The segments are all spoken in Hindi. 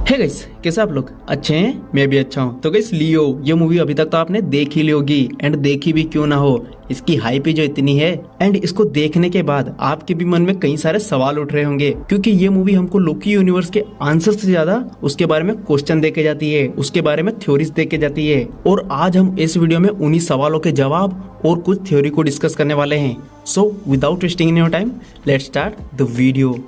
हे गाइस, कैसे आप लोग? अच्छे हैं? मैं भी अच्छा हूँ। तो गाइस, लियो ये मूवी अभी तक तो आपने देख ही ली होगी, एंड देखी भी क्यों ना हो, इसकी हाइप ही जो इतनी है। एंड इसको देखने के बाद आपके भी मन में कई सारे सवाल उठ रहे होंगे, क्योंकि ये मूवी हमको लोकी यूनिवर्स के आंसर से ज्यादा उसके बारे में क्वेश्चन देके जाती है, उसके बारे में थ्योरीज देके जाती है। और आज हम इस वीडियो में उन्हीं सवालों के जवाब और कुछ थ्योरी को डिस्कस करने वाले हैं। So without wasting in your time, let's start the video.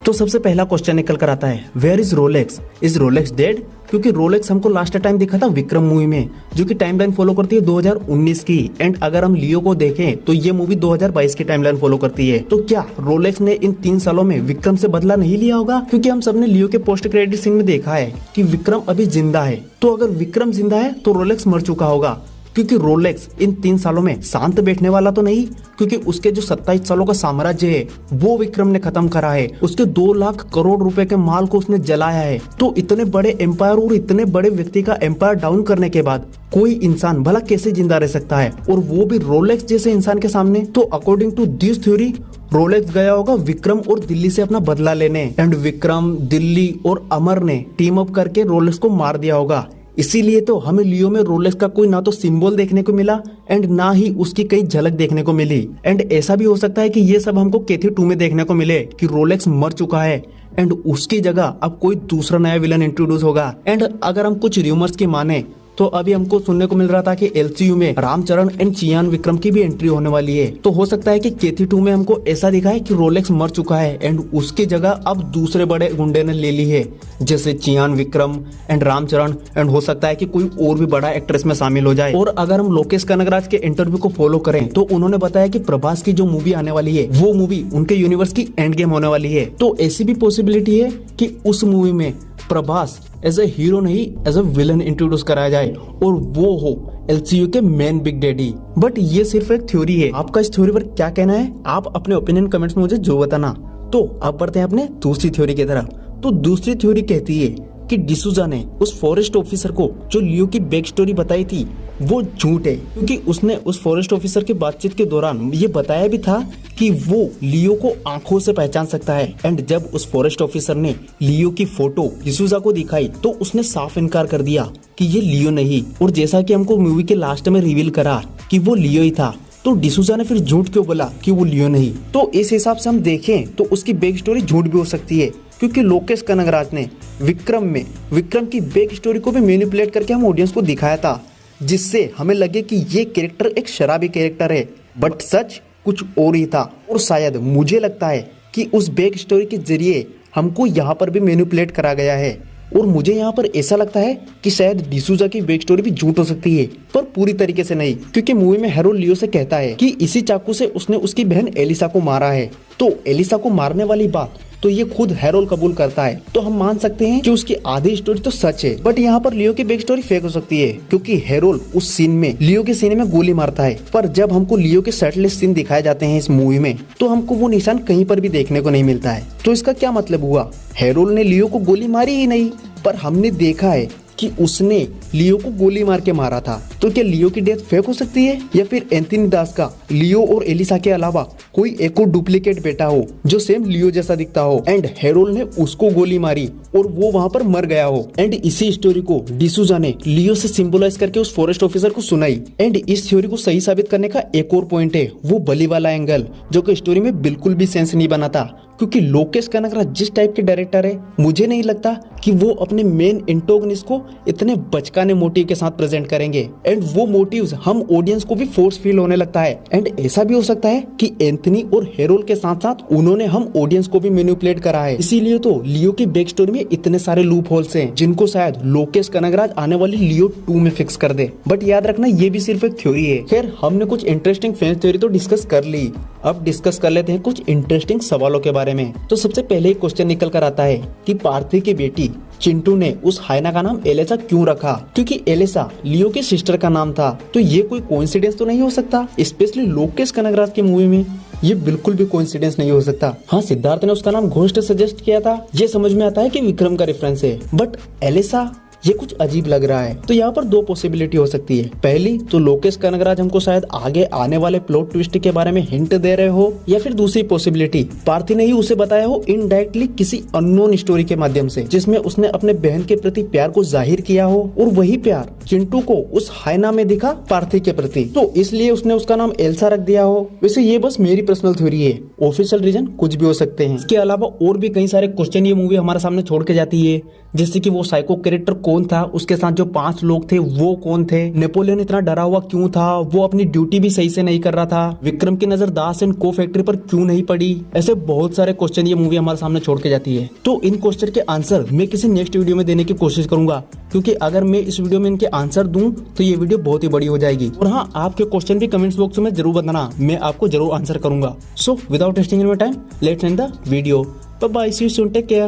तो सबसे पहला क्वेश्चन निकल कर आता है, where is Rolex? Is Rolex dead? क्योंकि रोलेक्स हमको लास्ट टाइम दिखा था विक्रम मूवी में, जो कि टाइमलाइन फॉलो करती है 2019 की। एंड अगर हम लियो को देखें तो ये मूवी 2022 की टाइमलाइन फॉलो करती है। तो क्या रोलेक्स ने इन 3 सालों में विक्रम से बदला नहीं लिया होगा? क्योंकि हम सबने लियो के पोस्ट क्रेडिट सीन में देखा है कि विक्रम अभी जिंदा है। तो अगर विक्रम जिंदा है तो रोलेक्स मर चुका होगा, क्योंकि रोलेक्स इन 3 सालों में शांत बैठने वाला तो नहीं, क्योंकि उसके जो 27 सालों का साम्राज्य है वो विक्रम ने खत्म करा है। उसके 2 लाख करोड़ रुपए के माल को उसने जलाया है। तो इतने बड़े एम्पायर और इतने बड़े व्यक्ति का एम्पायर डाउन करने के बाद कोई इंसान भला कैसे जिंदा रह सकता है, और वो भी रोलेक्स जैसे इंसान के सामने? तो according to this theory Rolex गया होगा विक्रम और दिल्ली से अपना बदला लेने, एंड विक्रम, दिल्ली और अमर ने टीम अप करके रोलेक्स को मार दिया होगा। इसीलिए तो हमें लियो में रोलेक्स का कोई ना तो सिंबल देखने को मिला एंड ना ही उसकी कई झलक देखने को मिली। एंड ऐसा भी हो सकता है कि ये सब हमको केथी 2 में देखने को मिले कि रोलेक्स मर चुका है एंड उसकी जगह अब कोई दूसरा नया विलन इंट्रोड्यूस होगा। एंड अगर हम कुछ रूमर्स की माने तो अभी हमको सुनने को मिल रहा था कि एलसीयू में रामचरण एंड चियान विक्रम की भी एंट्री होने वाली है। तो हो सकता है कि केथी 2 में हमको ऐसा दिखा है कि रोलेक्स मर चुका है एंड उसकी जगह अब दूसरे बड़े गुंडे ने ले ली है, जैसे चियान विक्रम एंड रामचरण। एंड हो सकता है कि कोई और भी बड़ा एक्ट्रेस में शामिल हो जाए। और अगर हम लोकेश कनगराज के इंटरव्यू को फॉलो करें तो उन्होंने बताया कि प्रभास की जो मूवी आने वाली है वो मूवी उनके यूनिवर्स की एंड गेम होने वाली है। तो ऐसी भी पॉसिबिलिटी है कि उस मूवी में प्रभास एज ए हीरो नहीं एज ए विलन इंट्रोड्यूस कराया जाए और वो हो एलसीयू के मेन बिग डैडी। बट ये सिर्फ एक थ्योरी है। आपका इस थ्योरी पर क्या कहना है? आप अपने ओपिनियन कमेंट्स में मुझे जो बताना। तो अब बढ़ते हैं अपने दूसरी थ्योरी की तरफ। तो दूसरी थ्योरी कहती है कि डिसूजा ने उस फॉरेस्ट ऑफिसर को जो लियो की बैक स्टोरी बताई थी वो झूठ है, क्योंकि उसने उस फॉरेस्ट ऑफिसर की बातचीत के दौरान ये बताया भी था कि वो लियो को आंखों से पहचान सकता है। एंड जब उस फॉरेस्ट ऑफिसर ने लियो की फोटो डिसूजा को दिखाई तो उसने साफ इनकार कर दिया कि ये लियो नहीं। और जैसा कि हमको मूवी के लास्ट में रिवील करा कि वो लियो ही था, तो डिसूजा ने फिर झूठ क्यों बोला कि वो लियो नहीं? तो इस हिसाब से हम देखें तो उसकी बैक स्टोरी झूठ भी हो सकती है, क्योंकि लोकेश कनगराज ने विक्रम की बैक स्टोरी को भी मैनिपुलेट करके हम ऑडियंस को दिखाया था, जिससे हमें लगे कि ये कैरेक्टर एक शराबी कैरेक्टर है, बट सच कुछ और ही था। और शायद मुझे लगता है कि उस बैक स्टोरी के जरिए हमको यहाँ पर भी मैनिपुलेट करा गया है। और मुझे यहाँ पर ऐसा लगता है कि शायद डिसूजा की बैक स्टोरी भी झूठ हो सकती है, पर पूरी तरीके से नहीं, क्योंकि मूवी में हेरोल्ड लियो से कहता है कि इसी चाकू से उसने उसकी बहन एलिसा को मारा है। तो एलिसा को मारने वाली बात तो ये खुद हेरोल्ड कबूल करता है। तो हम मान सकते हैं कि उसकी आधी स्टोरी तो सच है, बट यहाँ पर लियो की बैक स्टोरी फेक हो सकती है, क्योंकि हेरोल्ड उस सीन में लियो के सीने में गोली मारता है। पर जब हमको लियो के शर्टलेस सीन दिखाए जाते हैं इस मूवी में, तो हमको वो निशान कहीं पर भी देखने को नहीं मिलता है। तो इसका क्या मतलब हुआ? हेरोल्ड ने लियो को गोली मारी ही नहीं, पर हमने देखा है कि उसने लियो को गोली मार के मारा था। तो क्या लियो की डेथ फेक हो सकती है, या फिर एंथनी दास का लियो और एलिसा के अलावा कोई एक और डुप्लीकेट बेटा हो जो सेम लियो जैसा दिखता हो एंड हेरोल्ड ने उसको गोली मारी और वो वहां पर मर गया हो? एंड इसी स्टोरी को डिसूजा ने लियो से सिंबलाइज करके उस फॉरेस्ट ऑफिसर को सुनाई। एंड इस थ्योरी को सही साबित करने का एक और पॉइंट है, वो बलि वाला एंगल, जो कि स्टोरी में बिल्कुल भी सेंस नहीं बनाता, क्योंकि लोकेश कनगराज जिस टाइप के डायरेक्टर है, मुझे नहीं लगता कि वो अपने मेन एंटोगनिस्ट को इतने बचकाने मोटिव के साथ प्रेजेंट करेंगे। एंड वो मोटिव्स हम ऑडियंस को भी फोर्स फील होने लगता है। एंड ऐसा भी हो सकता है कि एंथनी और हेरोल्ड के साथ साथ उन्होंने हम ऑडियंस को भी मैनिपुलेट करा है। इसीलिए तो लियो की बैक स्टोरी में इतने सारे लूप होल्स हैं, जिनको शायद लोकेश कनगराज आने वाली लियो 2 में फिक्स कर दे। बट याद रखना ये भी सिर्फ एक थ्योरी है। खैर, हमने कुछ इंटरेस्टिंग फैन थ्योरी तो डिस्कस कर ली, अब डिस्कस कर लेते हैं कुछ इंटरेस्टिंग सवालों के बारे में। तो सबसे पहले एक क्वेश्चन निकल कर आता है कि पार्थी की बेटी चिंटू ने उस हाइना का नाम एलिसा क्यों रखा? क्योंकि एलिसा लियो के सिस्टर का नाम था। तो ये कोई कोइंसिडेंस तो नहीं हो सकता, स्पेशली लोकेश कनगराज की मूवी में ये बिल्कुल भी कोइंसिडेंस नहीं हो सकता। हाँ, सिद्धार्थ ने उसका नाम घोस्ट सजेस्ट किया था, ये समझ में आता है कि विक्रम का रेफरेंस है, बट एलिसा ये कुछ अजीब लग रहा है। तो यहाँ पर दो पॉसिबिलिटी हो सकती है। पहली तो लोकेश कनगराज हमको शायद आगे आने वाले प्लॉट ट्विस्ट के बारे में हिंट दे रहे हो, या फिर दूसरी पॉसिबिलिटी पार्थी ने ही उसे बताया हो इनडायरेक्टली किसी अननोन स्टोरी के माध्यम से, जिसमें उसने अपने बहन के प्रति प्यार को जाहिर किया हो और वही प्यार चिंटू को उस हाइना में दिखा पार्थी के प्रति, तो इसलिए उसने उसका नाम एल्सा रख दिया हो। वैसे ये बस मेरी पर्सनल थ्योरी है, ऑफिशियल रीजन कुछ भी हो सकते हैं। इसके अलावा और भी कई सारे क्वेश्चन ये मूवी हमारे सामने छोड़ के जाती है, जैसे कि वो साइको कैरेक्टर कौन था, उसके साथ जो 5 लोग थे वो कौन थे, नेपोलियन इतना डरा हुआ क्यों था, वो अपनी ड्यूटी भी सही से नहीं कर रहा था, विक्रम की नजर दास एंड को फैक्ट्री पर क्यों नहीं पड़ी। ऐसे बहुत सारे क्वेश्चन ये मूवी हमारे सामने छोड़ के जाती है। तो इन क्वेश्चन के आंसर मैं किसी नेक्स्ट वीडियो में देने की कोशिश करूंगा, क्योंकि अगर मैं इस वीडियो में इनके आंसर दूं तो ये वीडियो बहुत ही बड़ी हो जाएगी। और हाँ, आपके क्वेश्चन भी कमेंट्स बॉक्स में जरूर बताना, मैं आपको जरूर आंसर करूंगा। So without wasting any time, let's end the video. Bye bye, see you soon, take care.